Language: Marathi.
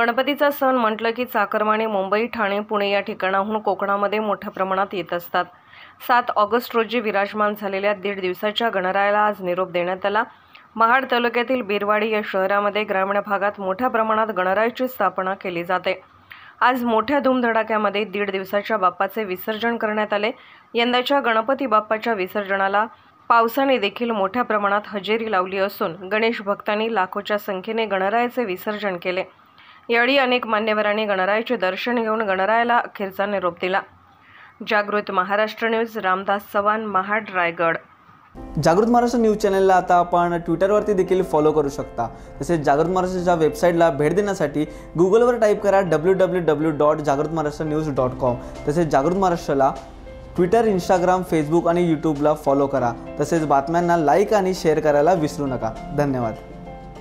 गणपतीचा सण म्हटलं की चाकरमानी मुंबई, ठाणे, पुणे या ठिकाणाहून कोकणामध्ये मोठ्या प्रमाणात येत असतात। 7 ऑगस्ट रोजी विराजमान झालेल्या 1.5 दिवसाच्या गणरायाला आज निरोप देण्यात आला। महाड तालुक्यातील बिरवाडी या शहरामध्ये ग्रामीण भागात मोठ्या प्रमाणात गणरायाची स्थापना केली जाते। आज मोठ्या धूमधडाक्यामध्ये 1.5 दिवसाच्या बाप्पाचे विसर्जन करण्यात आले। यंदाच्या गणपती बाप्पाच्या विसर्जनाला पावसाने देखील मोठ्या प्रमाणात हजेरी लावली असून गणेश भक्तांनी लाखोच्या संख्येने गणरायाचे विसर्जन केले। यावेळी अनेक मान्यवरांनी गणरायाचे दर्शन घेऊन गणरायाला अखेरचा निरोप दिला। जागृत महाराष्ट्र न्यूज, रामदास चव्हाण, महाड, रायगड। जागृत महाराष्ट्र न्यूज चॅनलला आता आपण ट्विटरवरती देखील फॉलो करू शकता। तसेच जागृत महाराष्ट्राच्या वेबसाईटला भेट देण्यासाठी गुगलवर टाईप करा www.jagruthmaharashtranews.com। तसेच जागृत महाराष्ट्राला ट्विटर, इंस्टाग्राम, फेसबुक आणि यूट्यूबला फॉलो करा। तसेच बातम्यांना लाईक आणि शेअर करायला विसरू नका। धन्यवाद।